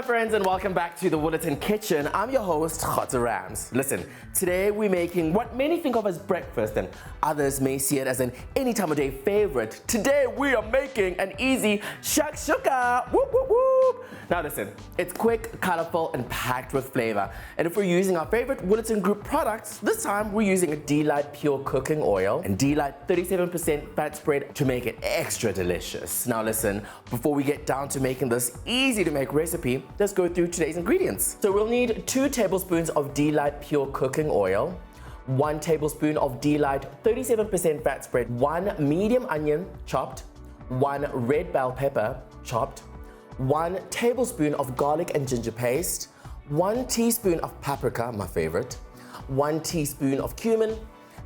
friends, and welcome back to the Woolerton Kitchen. I'm your host, Sauté Rams. Listen, today we're making what many think of as breakfast and others may see it as an any time of day favorite. Today we are making an easy shakshuka. Whoop, whoop, whoop. Now listen, it's quick, colorful, and packed with flavor. And if we're using our favorite Woolerton Group products, this time we're using a D-Light Pure Cooking Oil and D-Light 37% fat spread to make it extra delicious. Now listen, before we get down to making this easy to make recipe, let's go through today's ingredients. So we'll need 2 tablespoons of D-Light Pure Cooking Oil, 1 tablespoon of D-Light 37% fat spread, 1 medium onion chopped, 1 red bell pepper chopped, 1 tablespoon of garlic and ginger paste, 1 teaspoon of paprika, my favorite, 1 teaspoon of cumin,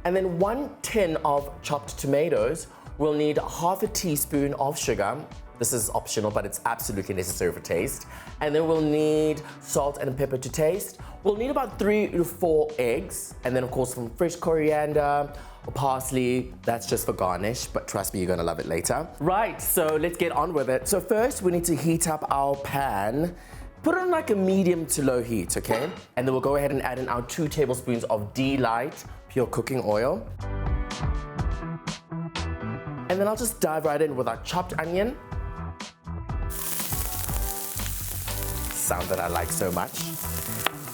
and then 1 tin of chopped tomatoes. We'll need half a teaspoon of sugar. This is optional, but it's absolutely necessary for taste. And then we'll need salt and pepper to taste. We'll need about 3 to 4 eggs. And then of course some fresh coriander or parsley. That's just for garnish, but trust me, you're gonna love it later. Right, so let's get on with it. So first we need to heat up our pan. Put it on like a medium to low heat, okay? And then we'll go ahead and add in our 2 tablespoons of D-Light Pure Cooking Oil. And then I'll just dive right in with our chopped onion. Sound that I like so much.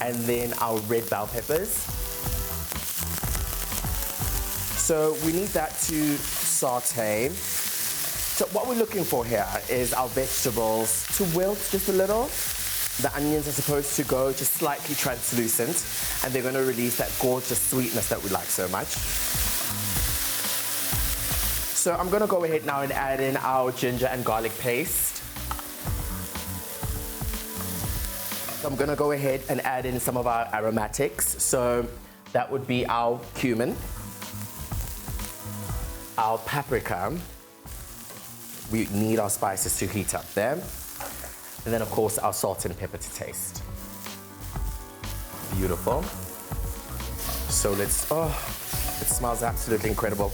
And then our red bell peppers. So we need that to saute. So what we're looking for here is our vegetables to wilt just a little. The onions are supposed to go just slightly translucent, and they're gonna release that gorgeous sweetness that we like so much. So I'm gonna go ahead now and add in our ginger and garlic paste. So I'm gonna go ahead and add in some of our aromatics. So that would be our cumin, our paprika. We need our spices to heat up there. And then of course our salt and pepper to taste. Beautiful. So it smells absolutely incredible.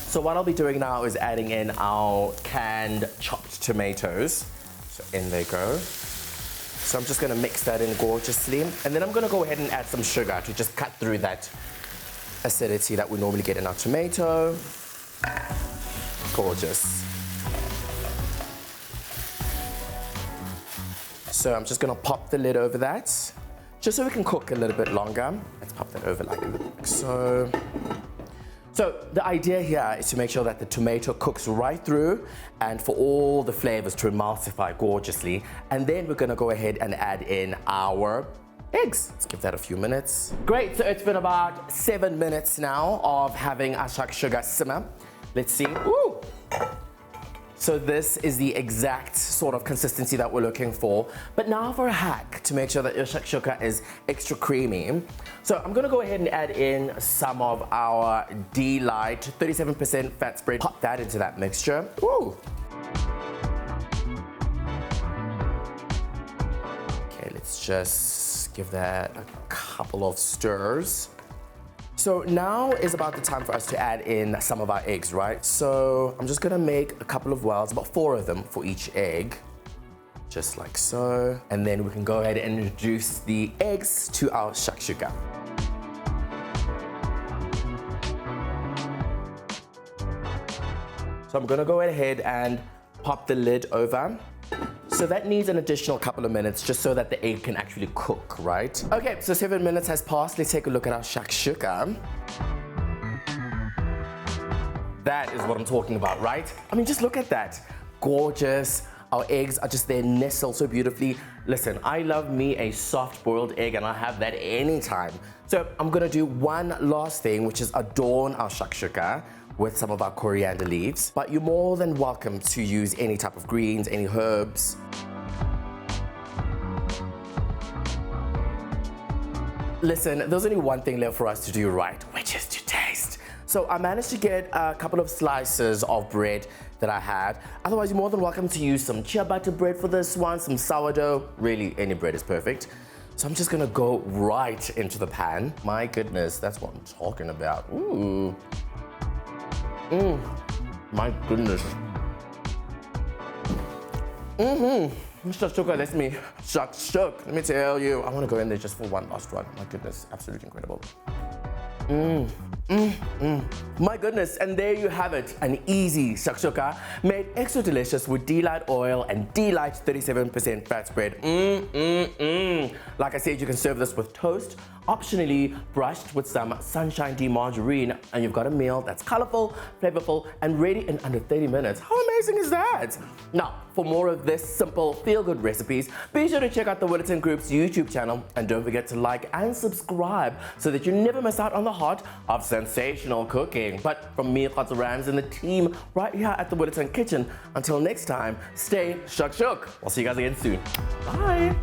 So what I'll be doing now is adding in our canned chopped tomatoes. So in they go. So I'm just gonna mix that in gorgeously. And then I'm gonna go ahead and add some sugar to just cut through that acidity that we normally get in our tomato. Gorgeous. So I'm just gonna pop the lid over that, just so we can cook a little bit longer. Let's pop that over like so. So the idea here is to make sure that the tomato cooks right through and for all the flavors to emulsify gorgeously. And then we're gonna go ahead and add in our eggs. Let's give that a few minutes. Great, so it's been about 7 minutes now of having our shakshuka simmer. Let's see. Ooh. So this is the exact sort of consistency that we're looking for. But now for a hack to make sure that your shakshuka is extra creamy. So I'm gonna go ahead and add in some of our D-Light 37% fat spread. Pop that into that mixture. Woo! Okay, let's just give that a couple of stirs. So now is about the time for us to add in some of our eggs, right? So I'm just gonna make a couple of wells, about 4 of them for each egg, just like so. And then we can go ahead and introduce the eggs to our shakshuka. So I'm gonna go ahead and pop the lid over. So that needs an additional couple of minutes just so that the egg can actually cook, right? Okay, so 7 minutes has passed. Let's take a look at our shakshuka. That is what I'm talking about, right? I mean, just look at that. Gorgeous. Our eggs are just there nestled so beautifully. Listen, I love me a soft boiled egg and I have that anytime. So I'm gonna do one last thing, which is adorn our shakshuka with some of our coriander leaves, but you're more than welcome to use any type of greens, any herbs. Listen, there's only one thing left for us to do right, which is to taste. So I managed to get a couple of slices of bread that I had. Otherwise, you're more than welcome to use some chia butter bread for this one, some sourdough. Really, any bread is perfect. So I'm just gonna go right into the pan. My goodness, that's what I'm talking about. Ooh. My goodness. Shakshuka, let me tell you. I want to go in there just for one last one. My goodness, absolutely incredible. My goodness, and there you have it, an easy shakshuka made extra delicious with D-Light oil and D-Light 37% fat spread. Like I said, you can serve this with toast, optionally brushed with some Sunshine D margarine, and you've got a meal that's colorful, flavorful, and ready in under 30 minutes. How amazing is that? Now, for more of this simple feel-good recipes, be sure to check out the Willerton Group's YouTube channel, and don't forget to like and subscribe so that you never miss out on the heart of sensational cooking. But from me, Fat Rams, and the team right here at the Willerton Kitchen, until next time, stay shuk. We'll see you guys again soon. Bye.